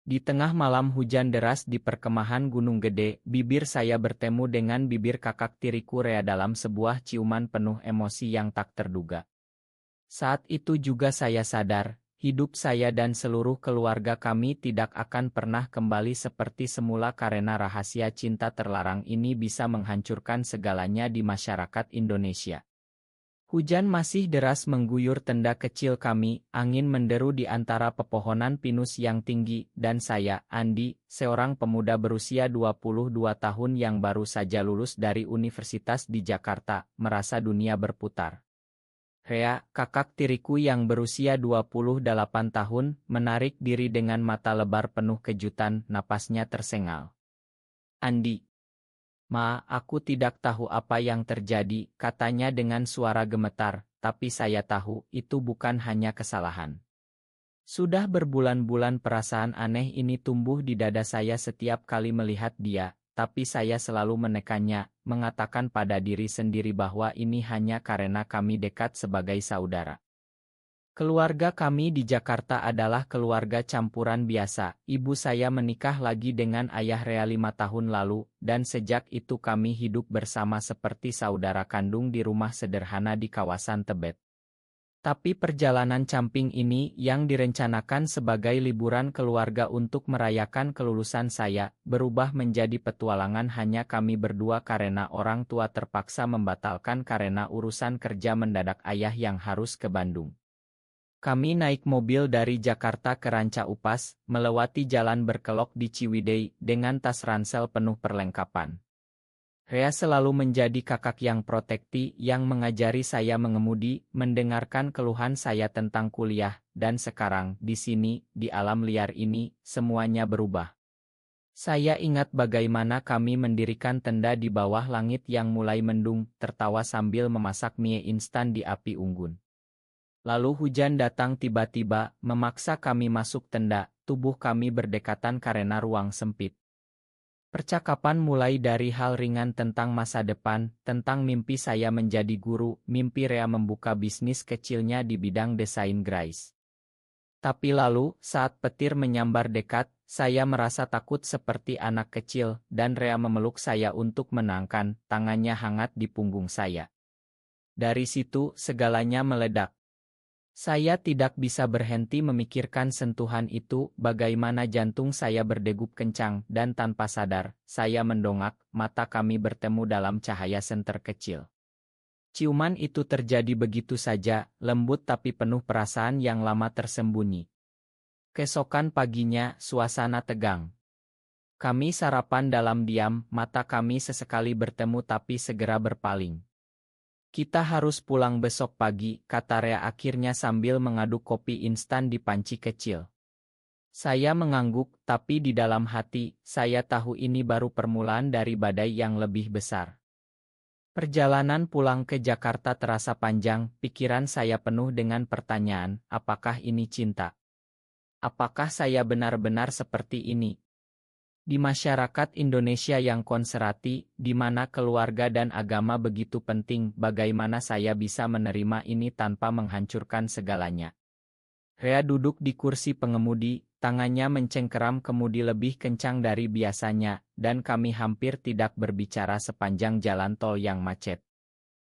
Di tengah malam hujan deras di perkemahan Gunung Gede, bibir saya bertemu dengan bibir kakak tiriku Rea dalam sebuah ciuman penuh emosi yang tak terduga. Saat itu juga saya sadar, hidup saya dan seluruh keluarga kami tidak akan pernah kembali seperti semula karena rahasia cinta terlarang ini bisa menghancurkan segalanya di masyarakat Indonesia. Hujan masih deras mengguyur tenda kecil kami, angin menderu di antara pepohonan pinus yang tinggi, dan saya, Andi, seorang pemuda berusia 22 tahun yang baru saja lulus dari universitas di Jakarta, merasa dunia berputar. Rea, kakak tiriku yang berusia 28 tahun, menarik diri dengan mata lebar penuh kejutan, napasnya tersengal. Andi. Ma, aku tidak tahu apa yang terjadi, katanya dengan suara gemetar, tapi saya tahu itu bukan hanya kesalahan. Sudah berbulan-bulan perasaan aneh ini tumbuh di dada saya setiap kali melihat dia, tapi saya selalu menekannya, mengatakan pada diri sendiri bahwa ini hanya karena kami dekat sebagai saudara. Keluarga kami di Jakarta adalah keluarga campuran biasa. Ibu saya menikah lagi dengan ayah Rea 5 tahun lalu, dan sejak itu kami hidup bersama seperti saudara kandung di rumah sederhana di kawasan Tebet. Tapi perjalanan camping ini yang direncanakan sebagai liburan keluarga untuk merayakan kelulusan saya, berubah menjadi petualangan hanya kami berdua karena orang tua terpaksa membatalkan karena urusan kerja mendadak ayah yang harus ke Bandung. Kami naik mobil dari Jakarta ke Ranca Upas, melewati jalan berkelok di Ciwidey, dengan tas ransel penuh perlengkapan. Rea selalu menjadi kakak yang protektif yang mengajari saya mengemudi, mendengarkan keluhan saya tentang kuliah, dan sekarang, di sini, di alam liar ini, semuanya berubah. Saya ingat bagaimana kami mendirikan tenda di bawah langit yang mulai mendung, tertawa sambil memasak mie instan di api unggun. Lalu hujan datang tiba-tiba, memaksa kami masuk tenda, tubuh kami berdekatan karena ruang sempit. Percakapan mulai dari hal ringan tentang masa depan, tentang mimpi saya menjadi guru, mimpi Rea membuka bisnis kecilnya di bidang desain grafis. Tapi lalu, saat petir menyambar dekat, saya merasa takut seperti anak kecil, dan Rea memeluk saya untuk menangkan, tangannya hangat di punggung saya. Dari situ, segalanya meledak. Saya tidak bisa berhenti memikirkan sentuhan itu, bagaimana jantung saya berdegup kencang, dan tanpa sadar, saya mendongak, mata kami bertemu dalam cahaya senter kecil. Ciuman itu terjadi begitu saja, lembut tapi penuh perasaan yang lama tersembunyi. Keesokan paginya, suasana tegang. Kami sarapan dalam diam, mata kami sesekali bertemu tapi segera berpaling. Kita harus pulang besok pagi, kata Rea akhirnya sambil mengaduk kopi instan di panci kecil. Saya mengangguk, tapi di dalam hati, saya tahu ini baru permulaan dari badai yang lebih besar. Perjalanan pulang ke Jakarta terasa panjang, pikiran saya penuh dengan pertanyaan, apakah ini cinta? Apakah saya benar-benar seperti ini? Di masyarakat Indonesia yang konservatif, di mana keluarga dan agama begitu penting, bagaimana saya bisa menerima ini tanpa menghancurkan segalanya? Rea duduk di kursi pengemudi, tangannya mencengkeram kemudi lebih kencang dari biasanya, dan kami hampir tidak berbicara sepanjang jalan tol yang macet.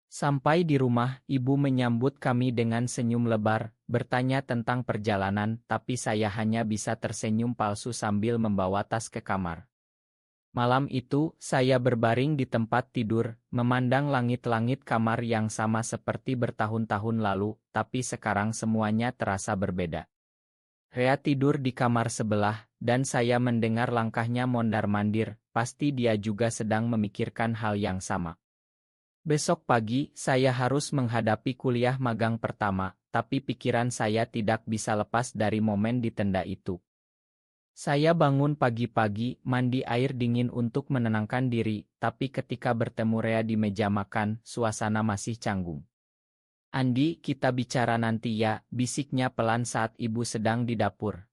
Sampai di rumah, ibu menyambut kami dengan senyum lebar, bertanya tentang perjalanan, tapi saya hanya bisa tersenyum palsu sambil membawa tas ke kamar. Malam itu, saya berbaring di tempat tidur, memandang langit-langit kamar yang sama seperti bertahun-tahun lalu, tapi sekarang semuanya terasa berbeda. Rea tidur di kamar sebelah, dan saya mendengar langkahnya mondar-mandir, pasti dia juga sedang memikirkan hal yang sama. Besok pagi, saya harus menghadapi kuliah magang pertama, tapi pikiran saya tidak bisa lepas dari momen di tenda itu. Saya bangun pagi-pagi, mandi air dingin untuk menenangkan diri, tapi ketika bertemu Rea di meja makan, suasana masih canggung. Andi, kita bicara nanti ya, bisiknya pelan saat ibu sedang di dapur.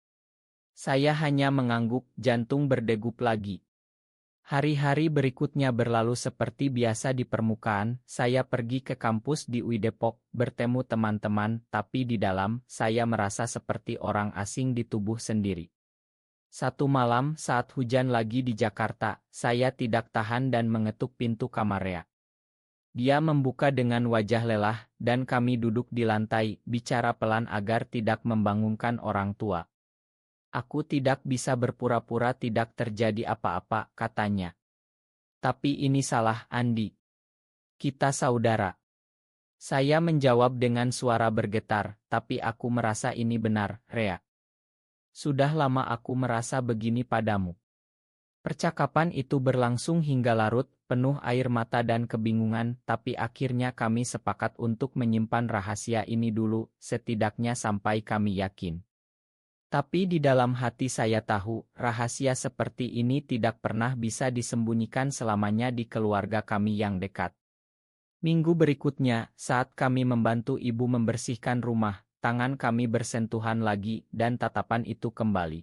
Saya hanya mengangguk, jantung berdegup lagi. Hari-hari berikutnya berlalu seperti biasa di permukaan, saya pergi ke kampus di UI Depok, bertemu teman-teman, tapi di dalam, saya merasa seperti orang asing di tubuh sendiri. Satu malam saat hujan lagi di Jakarta, saya tidak tahan dan mengetuk pintu kamar Rea. Dia membuka dengan wajah lelah, dan kami duduk di lantai, bicara pelan agar tidak membangunkan orang tua. Aku tidak bisa berpura-pura tidak terjadi apa-apa, katanya. Tapi ini salah, Andi. Kita saudara. Saya menjawab dengan suara bergetar, tapi aku merasa ini benar, Rea. Sudah lama aku merasa begini padamu. Percakapan itu berlangsung hingga larut, penuh air mata dan kebingungan, tapi akhirnya kami sepakat untuk menyimpan rahasia ini dulu, setidaknya sampai kami yakin. Tapi di dalam hati saya tahu, rahasia seperti ini tidak pernah bisa disembunyikan selamanya di keluarga kami yang dekat. Minggu berikutnya, saat kami membantu ibu membersihkan rumah, tangan kami bersentuhan lagi dan tatapan itu kembali.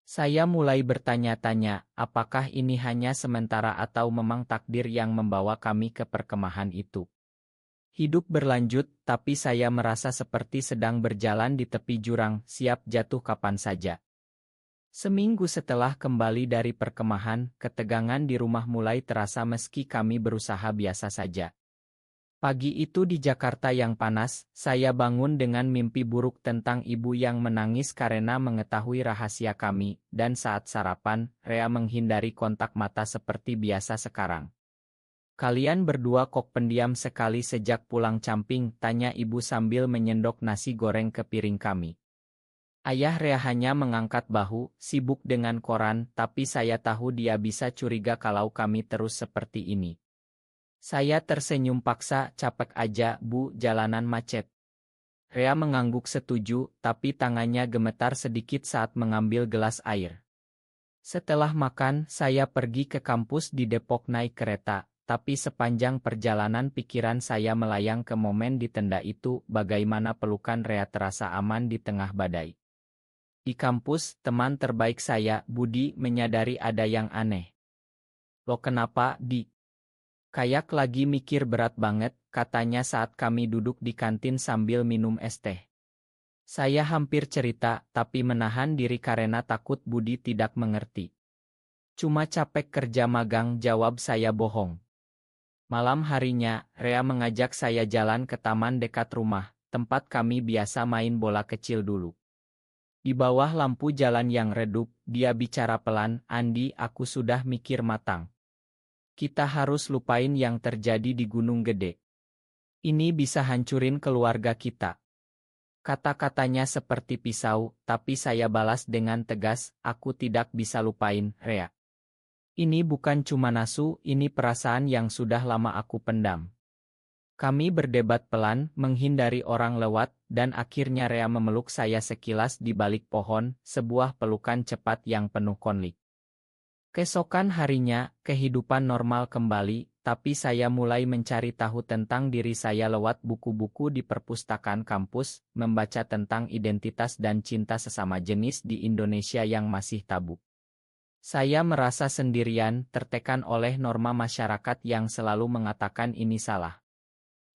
Saya mulai bertanya-tanya, apakah ini hanya sementara atau memang takdir yang membawa kami ke perkemahan itu. Hidup berlanjut, tapi saya merasa seperti sedang berjalan di tepi jurang, siap jatuh kapan saja. Seminggu setelah kembali dari perkemahan, ketegangan di rumah mulai terasa meski kami berusaha biasa saja. Pagi itu di Jakarta yang panas, saya bangun dengan mimpi buruk tentang ibu yang menangis karena mengetahui rahasia kami, dan saat sarapan, Rea menghindari kontak mata seperti biasa sekarang. Kalian berdua kok pendiam sekali sejak pulang camping, tanya ibu sambil menyendok nasi goreng ke piring kami. Ayah Rea hanya mengangkat bahu, sibuk dengan koran, tapi saya tahu dia bisa curiga kalau kami terus seperti ini. Saya tersenyum paksa, capek aja, Bu, jalanan macet. Rea mengangguk setuju, tapi tangannya gemetar sedikit saat mengambil gelas air. Setelah makan, saya pergi ke kampus di Depok naik kereta, tapi sepanjang perjalanan pikiran saya melayang ke momen di tenda itu, bagaimana pelukan Rea terasa aman di tengah badai. Di kampus, teman terbaik saya, Budi, menyadari ada yang aneh. Lo kenapa, Di? Kayak lagi mikir berat banget, katanya saat kami duduk di kantin sambil minum es teh. Saya hampir cerita, tapi menahan diri karena takut Budi tidak mengerti. Cuma capek kerja magang, jawab saya bohong. Malam harinya, Rea mengajak saya jalan ke taman dekat rumah, tempat kami biasa main bola kecil dulu. Di bawah lampu jalan yang redup, dia bicara pelan, Andi, aku sudah mikir matang. Kita harus lupain yang terjadi di Gunung Gede. Ini bisa hancurin keluarga kita. Kata-katanya seperti pisau, tapi saya balas dengan tegas, aku tidak bisa lupain, Rea. Ini bukan cuma nafsu, ini perasaan yang sudah lama aku pendam. Kami berdebat pelan, menghindari orang lewat, dan akhirnya Rea memeluk saya sekilas di balik pohon, sebuah pelukan cepat yang penuh konflik. Keesokan harinya, kehidupan normal kembali, tapi saya mulai mencari tahu tentang diri saya lewat buku-buku di perpustakaan kampus, membaca tentang identitas dan cinta sesama jenis di Indonesia yang masih tabu. Saya merasa sendirian, tertekan oleh norma masyarakat yang selalu mengatakan ini salah.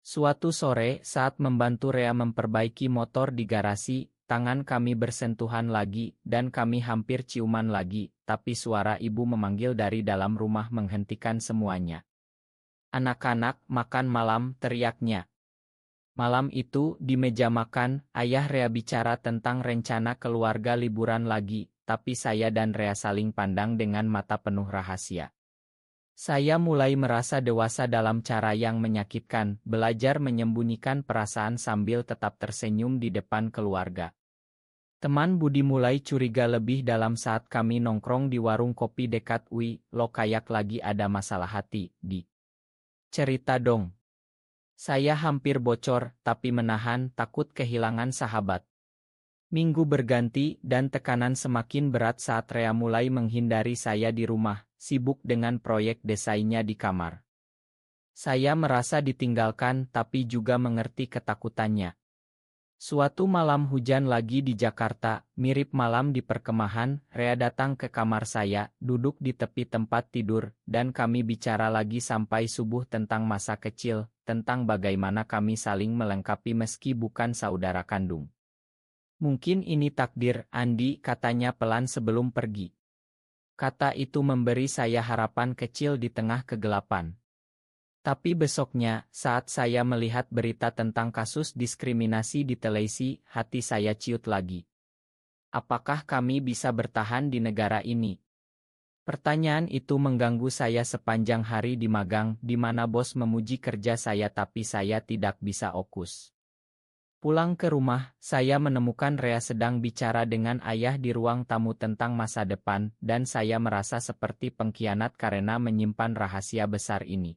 Suatu sore, saat membantu Rea memperbaiki motor di garasi, tangan kami bersentuhan lagi, dan kami hampir ciuman lagi, tapi suara ibu memanggil dari dalam rumah menghentikan semuanya. Anak-anak, makan malam, teriaknya. Malam itu, di meja makan, ayah Rea bicara tentang rencana keluarga liburan lagi, tapi saya dan Rea saling pandang dengan mata penuh rahasia. Saya mulai merasa dewasa dalam cara yang menyakitkan, belajar menyembunyikan perasaan sambil tetap tersenyum di depan keluarga. Teman Budi mulai curiga lebih dalam saat kami nongkrong di warung kopi dekat UI, lo kayak lagi ada masalah hati, Di. Cerita dong. Saya hampir bocor, tapi menahan, takut kehilangan sahabat. Minggu berganti, dan tekanan semakin berat saat Rea mulai menghindari saya di rumah, sibuk dengan proyek desainnya di kamar. Saya merasa ditinggalkan, tapi juga mengerti ketakutannya. Suatu malam hujan lagi di Jakarta, mirip malam di perkemahan, Rea datang ke kamar saya, duduk di tepi tempat tidur, dan kami bicara lagi sampai subuh tentang masa kecil, tentang bagaimana kami saling melengkapi meski bukan saudara kandung. Mungkin ini takdir, Andi, katanya pelan sebelum pergi. Kata itu memberi saya harapan kecil di tengah kegelapan. Tapi besoknya, saat saya melihat berita tentang kasus diskriminasi di televisi, hati saya ciut lagi. Apakah kami bisa bertahan di negara ini? Pertanyaan itu mengganggu saya sepanjang hari di magang, di mana bos memuji kerja saya tapi saya tidak bisa fokus. Pulang ke rumah, saya menemukan Rea sedang bicara dengan ayah di ruang tamu tentang masa depan, dan saya merasa seperti pengkhianat karena menyimpan rahasia besar ini.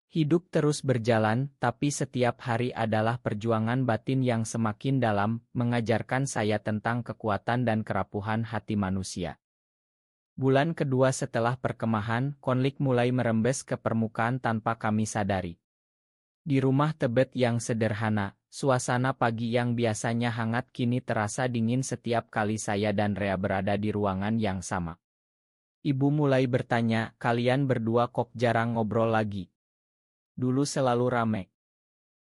Hidup terus berjalan, tapi setiap hari adalah perjuangan batin yang semakin dalam, mengajarkan saya tentang kekuatan dan kerapuhan hati manusia. Bulan kedua setelah perkemahan, konflik mulai merembes ke permukaan tanpa kami sadari. Di rumah Tebet yang sederhana, suasana pagi yang biasanya hangat kini terasa dingin setiap kali saya dan Rea berada di ruangan yang sama. Ibu mulai bertanya, kalian berdua kok jarang ngobrol lagi? Dulu selalu rame.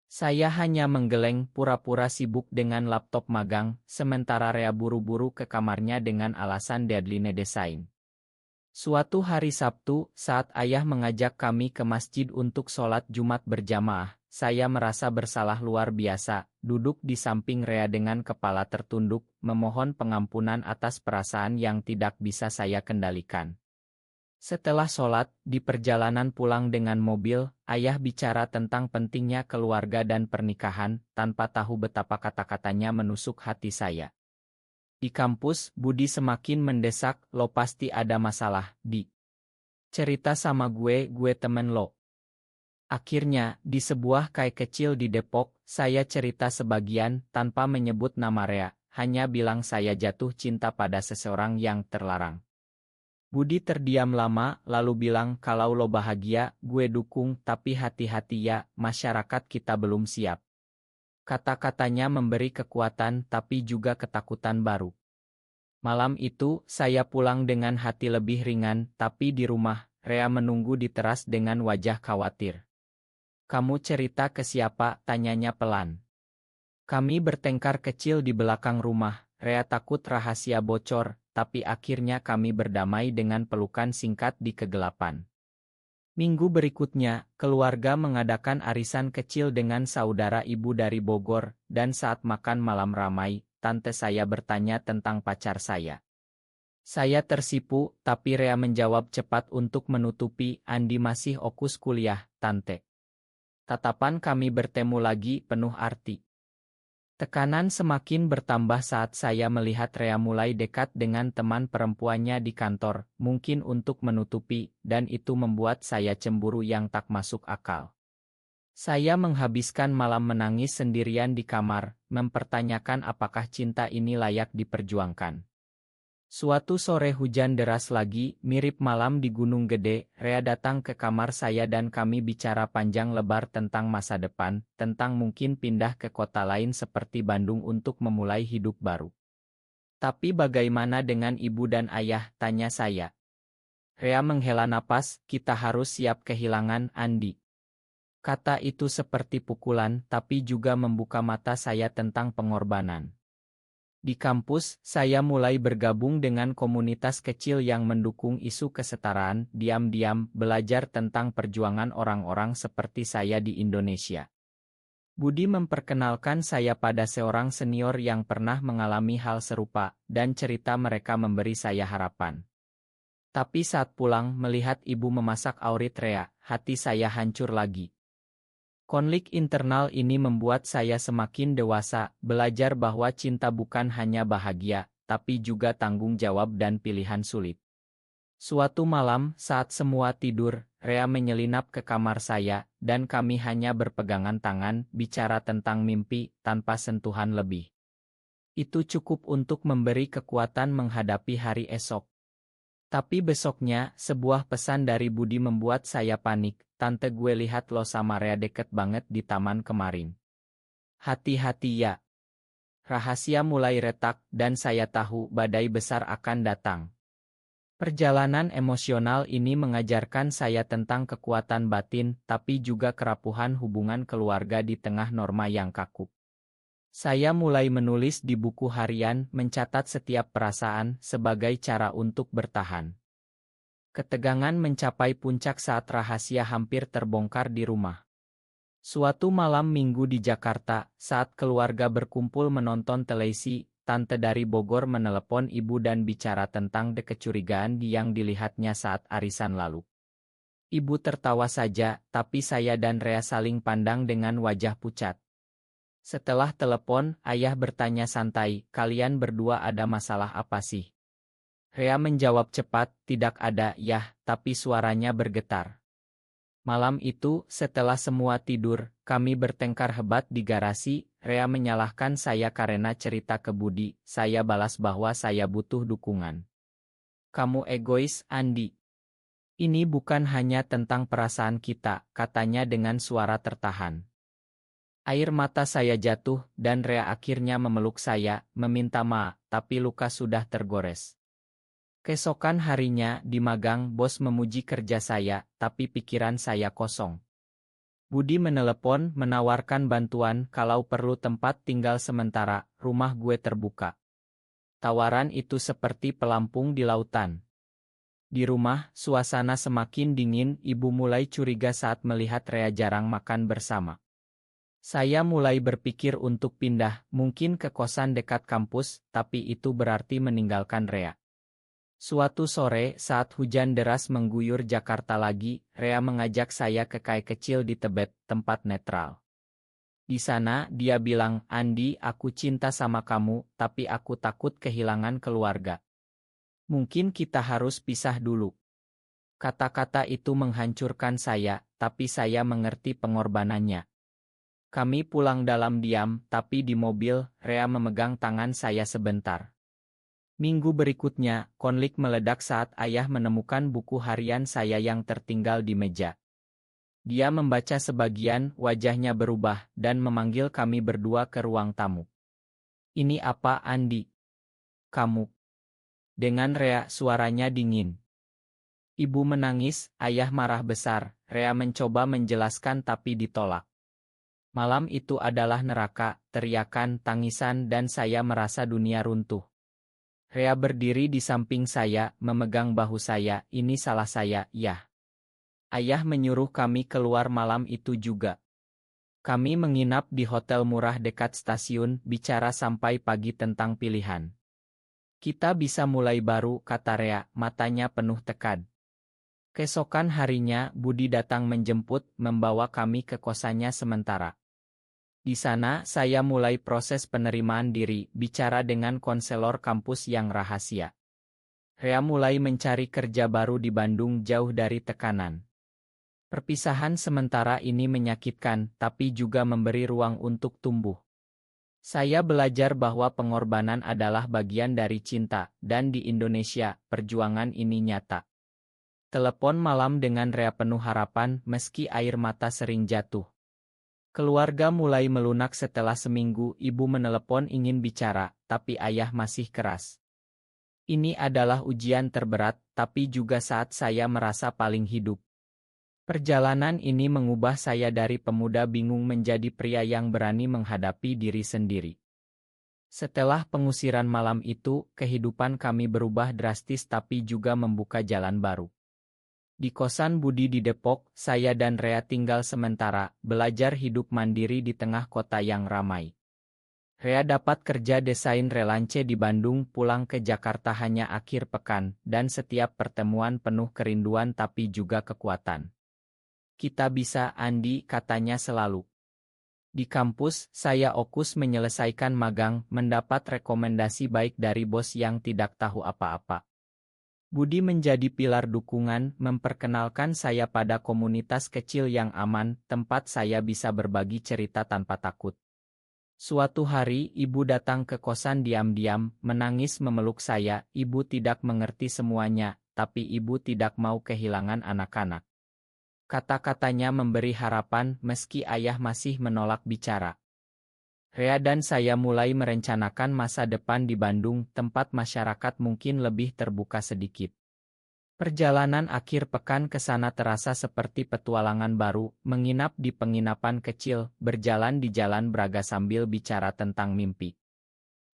Saya hanya menggeleng, pura-pura sibuk dengan laptop magang, sementara Rea buru-buru ke kamarnya dengan alasan deadline desain. Suatu hari Sabtu, saat ayah mengajak kami ke masjid untuk sholat Jumat berjamaah, saya merasa bersalah luar biasa, duduk di samping Rea dengan kepala tertunduk, memohon pengampunan atas perasaan yang tidak bisa saya kendalikan. Setelah sholat, di perjalanan pulang dengan mobil, ayah bicara tentang pentingnya keluarga dan pernikahan, tanpa tahu betapa kata-katanya menusuk hati saya. Di kampus, Budi semakin mendesak, lo pasti ada masalah, Di. Cerita sama gue temen lo. Akhirnya, di sebuah kai kecil di Depok, saya cerita sebagian, tanpa menyebut nama Rea, hanya bilang saya jatuh cinta pada seseorang yang terlarang. Budi terdiam lama, lalu bilang kalau lo bahagia, gue dukung, tapi hati-hati ya, masyarakat kita belum siap. Kata-katanya memberi kekuatan tapi juga ketakutan baru. Malam itu, saya pulang dengan hati lebih ringan, tapi di rumah, Rea menunggu di teras dengan wajah khawatir. Kamu cerita ke siapa? Tanyanya pelan. Kami bertengkar kecil di belakang rumah, Rea takut rahasia bocor, tapi akhirnya kami berdamai dengan pelukan singkat di kegelapan. Minggu berikutnya, keluarga mengadakan arisan kecil dengan saudara ibu dari Bogor, dan saat makan malam ramai, tante saya bertanya tentang pacar saya. Saya tersipu, tapi Rea menjawab cepat untuk menutupi, Andi masih fokus kuliah, tante. Tatapan kami bertemu lagi penuh arti. Tekanan semakin bertambah saat saya melihat Rea mulai dekat dengan teman perempuannya di kantor, mungkin untuk menutupi, dan itu membuat saya cemburu yang tak masuk akal. Saya menghabiskan malam menangis sendirian di kamar, mempertanyakan apakah cinta ini layak diperjuangkan. Suatu sore hujan deras lagi, mirip malam di Gunung Gede, Rea datang ke kamar saya dan kami bicara panjang lebar tentang masa depan, tentang mungkin pindah ke kota lain seperti Bandung untuk memulai hidup baru. Tapi bagaimana dengan ibu dan ayah, tanya saya. Rea menghela napas, kita harus siap kehilangan Andi. Kata itu seperti pukulan, tapi juga membuka mata saya tentang pengorbanan. Di kampus, saya mulai bergabung dengan komunitas kecil yang mendukung isu kesetaraan, diam-diam belajar tentang perjuangan orang-orang seperti saya di Indonesia. Budi memperkenalkan saya pada seorang senior yang pernah mengalami hal serupa, dan cerita mereka memberi saya harapan. Tapi saat pulang melihat ibu memasak aurit Rea, hati saya hancur lagi. Konflik internal ini membuat saya semakin dewasa, belajar bahwa cinta bukan hanya bahagia, tapi juga tanggung jawab dan pilihan sulit. Suatu malam, saat semua tidur, Rea menyelinap ke kamar saya, dan kami hanya berpegangan tangan, bicara tentang mimpi, tanpa sentuhan lebih. Itu cukup untuk memberi kekuatan menghadapi hari esok. Tapi besoknya, sebuah pesan dari Budi membuat saya panik. Tante, gue lihat lo sama Rea deket banget di taman kemarin. Hati-hati ya. Rahasia mulai retak, dan saya tahu badai besar akan datang. Perjalanan emosional ini mengajarkan saya tentang kekuatan batin, tapi juga kerapuhan hubungan keluarga di tengah norma yang kaku. Saya mulai menulis di buku harian, mencatat setiap perasaan sebagai cara untuk bertahan. Ketegangan mencapai puncak saat rahasia hampir terbongkar di rumah. Suatu malam minggu di Jakarta, saat keluarga berkumpul menonton televisi, tante dari Bogor menelepon ibu dan bicara tentang kecurigaan yang dilihatnya saat arisan lalu. Ibu tertawa saja, tapi saya dan Rea saling pandang dengan wajah pucat. Setelah telepon, ayah bertanya santai, "Kalian berdua ada masalah apa sih?" Rea menjawab cepat, "Tidak ada, Yah," tapi suaranya bergetar. Malam itu, setelah semua tidur, kami bertengkar hebat di garasi. Rea menyalahkan saya karena cerita ke Budi. Saya balas bahwa saya butuh dukungan. "Kamu egois, Andi. Ini bukan hanya tentang perasaan kita," katanya dengan suara tertahan. Air mata saya jatuh, dan Rea akhirnya memeluk saya, meminta maaf, tapi luka sudah tergores. Keesokan harinya, di magang, bos memuji kerja saya, tapi pikiran saya kosong. Budi menelepon, menawarkan bantuan kalau perlu tempat tinggal sementara, rumah gue terbuka. Tawaran itu seperti pelampung di lautan. Di rumah, suasana semakin dingin, ibu mulai curiga saat melihat Rea jarang makan bersama. Saya mulai berpikir untuk pindah, mungkin ke kosan dekat kampus, tapi itu berarti meninggalkan Rea. Suatu sore, saat hujan deras mengguyur Jakarta lagi, Rea mengajak saya ke kai kecil di Tebet, tempat netral. Di sana, dia bilang, "Andi, aku cinta sama kamu, tapi aku takut kehilangan keluarga. Mungkin kita harus pisah dulu." Kata-kata itu menghancurkan saya, tapi saya mengerti pengorbanannya. Kami pulang dalam diam, tapi di mobil, Rea memegang tangan saya sebentar. Minggu berikutnya, konflik meledak saat ayah menemukan buku harian saya yang tertinggal di meja. Dia membaca sebagian, wajahnya berubah, dan memanggil kami berdua ke ruang tamu. "Ini apa, Andi? Kamu?" Dengan Rea, suaranya dingin. Ibu menangis, ayah marah besar. Rea mencoba menjelaskan tapi ditolak. Malam itu adalah neraka, teriakan, tangisan, dan saya merasa dunia runtuh. Rea berdiri di samping saya, memegang bahu saya. "Ini salah saya, Yah. Ayah menyuruh kami keluar malam itu juga. Kami menginap di hotel murah dekat stasiun, bicara sampai pagi tentang pilihan. Kita bisa mulai baru," kata Rea, matanya penuh tekad. Keesokan harinya, Budi datang menjemput, membawa kami ke kosannya sementara. Di sana, saya mulai proses penerimaan diri, bicara dengan konselor kampus yang rahasia. Rea mulai mencari kerja baru di Bandung jauh dari tekanan. Perpisahan sementara ini menyakitkan, tapi juga memberi ruang untuk tumbuh. Saya belajar bahwa pengorbanan adalah bagian dari cinta, dan di Indonesia, perjuangan ini nyata. Telepon malam dengan Rea penuh harapan, meski air mata sering jatuh. Keluarga mulai melunak setelah seminggu. Ibu menelepon ingin bicara, tapi ayah masih keras. Ini adalah ujian terberat, tapi juga saat saya merasa paling hidup. Perjalanan ini mengubah saya dari pemuda bingung menjadi pria yang berani menghadapi diri sendiri. Setelah pengusiran malam itu, kehidupan kami berubah drastis tapi juga membuka jalan baru. Di kosan Budi di Depok, saya dan Rea tinggal sementara, belajar hidup mandiri di tengah kota yang ramai. Rea dapat kerja desain relance di Bandung, pulang ke Jakarta hanya akhir pekan, dan setiap pertemuan penuh kerinduan tapi juga kekuatan. "Kita bisa, Andi," katanya selalu. Di kampus, saya fokus menyelesaikan magang, mendapat rekomendasi baik dari bos yang tidak tahu apa-apa. Budi menjadi pilar dukungan, memperkenalkan saya pada komunitas kecil yang aman, tempat saya bisa berbagi cerita tanpa takut. Suatu hari, ibu datang ke kosan diam-diam, menangis memeluk saya. Ibu tidak mengerti semuanya, tapi ibu tidak mau kehilangan anak-anak. Kata-katanya memberi harapan, meski ayah masih menolak bicara. Rea dan saya mulai merencanakan masa depan di Bandung, tempat masyarakat mungkin lebih terbuka sedikit. Perjalanan akhir pekan ke sana terasa seperti petualangan baru, menginap di penginapan kecil, berjalan di jalan Braga sambil bicara tentang mimpi.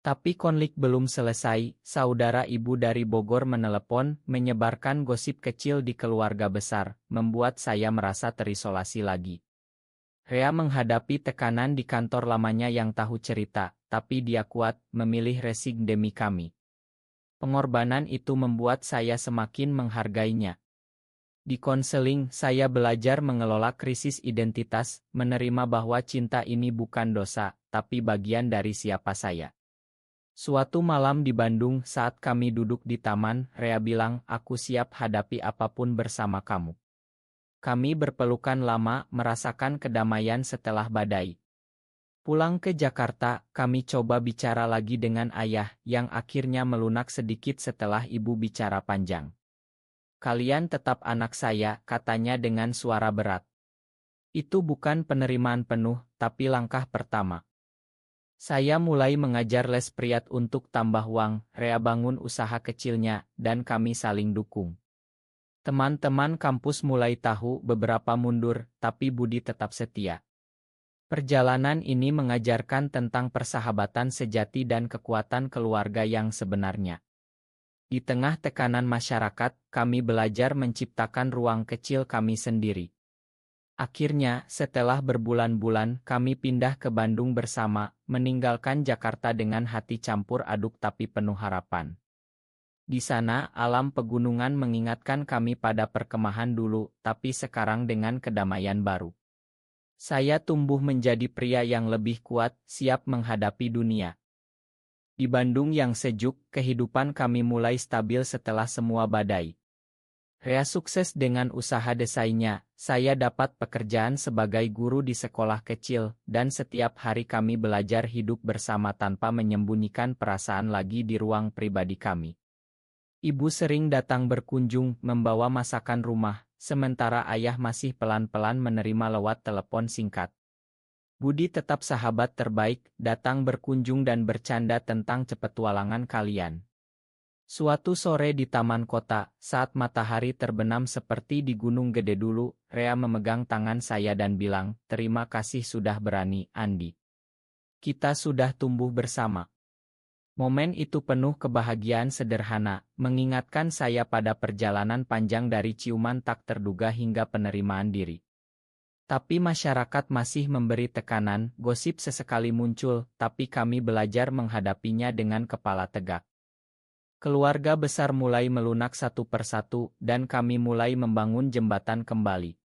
Tapi konflik belum selesai, saudara ibu dari Bogor menelepon, menyebarkan gosip kecil di keluarga besar, membuat saya merasa terisolasi lagi. Rea menghadapi tekanan di kantor lamanya yang tahu cerita, tapi dia kuat, memilih resign demi kami. Pengorbanan itu membuat saya semakin menghargainya. Di konseling, saya belajar mengelola krisis identitas, menerima bahwa cinta ini bukan dosa, tapi bagian dari siapa saya. Suatu malam di Bandung saat kami duduk di taman, Rea bilang, "Aku siap hadapi apapun bersama kamu." Kami berpelukan lama, merasakan kedamaian setelah badai. Pulang ke Jakarta, kami coba bicara lagi dengan ayah, yang akhirnya melunak sedikit setelah ibu bicara panjang. "Kalian tetap anak saya," katanya dengan suara berat. Itu bukan penerimaan penuh, tapi langkah pertama. Saya mulai mengajar les priat untuk tambah uang, Rea bangun usaha kecilnya, dan kami saling dukung. Teman-teman kampus mulai tahu, beberapa mundur, tapi Budi tetap setia. Perjalanan ini mengajarkan tentang persahabatan sejati dan kekuatan keluarga yang sebenarnya. Di tengah tekanan masyarakat, kami belajar menciptakan ruang kecil kami sendiri. Akhirnya, setelah berbulan-bulan, kami pindah ke Bandung bersama, meninggalkan Jakarta dengan hati campur aduk tapi penuh harapan. Di sana, alam pegunungan mengingatkan kami pada perkemahan dulu, tapi sekarang dengan kedamaian baru. Saya tumbuh menjadi pria yang lebih kuat, siap menghadapi dunia. Di Bandung yang sejuk, kehidupan kami mulai stabil setelah semua badai. Rea sukses dengan usaha desainnya, saya dapat pekerjaan sebagai guru di sekolah kecil, dan setiap hari kami belajar hidup bersama tanpa menyembunyikan perasaan lagi di ruang pribadi kami. Ibu sering datang berkunjung, membawa masakan rumah, sementara ayah masih pelan-pelan menerima lewat telepon singkat. Budi tetap sahabat terbaik, datang berkunjung dan bercanda tentang petualangan kalian. Suatu sore di taman kota, saat matahari terbenam seperti di Gunung Gede dulu, Rea memegang tangan saya dan bilang, "Terima kasih sudah berani, Andi. Kita sudah tumbuh bersama." Momen itu penuh kebahagiaan sederhana, mengingatkan saya pada perjalanan panjang dari ciuman tak terduga hingga penerimaan diri. Tapi masyarakat masih memberi tekanan, gosip sesekali muncul, tapi kami belajar menghadapinya dengan kepala tegak. Keluarga besar mulai melunak satu persatu, dan kami mulai membangun jembatan kembali.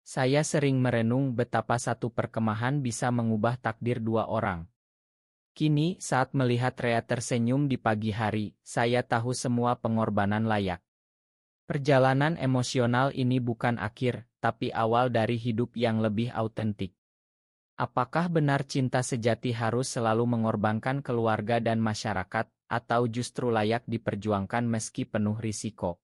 Saya sering merenung betapa satu perkemahan bisa mengubah takdir dua orang. Kini, saat melihat Rea tersenyum di pagi hari, saya tahu semua pengorbanan layak. Perjalanan emosional ini bukan akhir, tapi awal dari hidup yang lebih autentik. Apakah benar cinta sejati harus selalu mengorbankan keluarga dan masyarakat, atau justru layak diperjuangkan meski penuh risiko?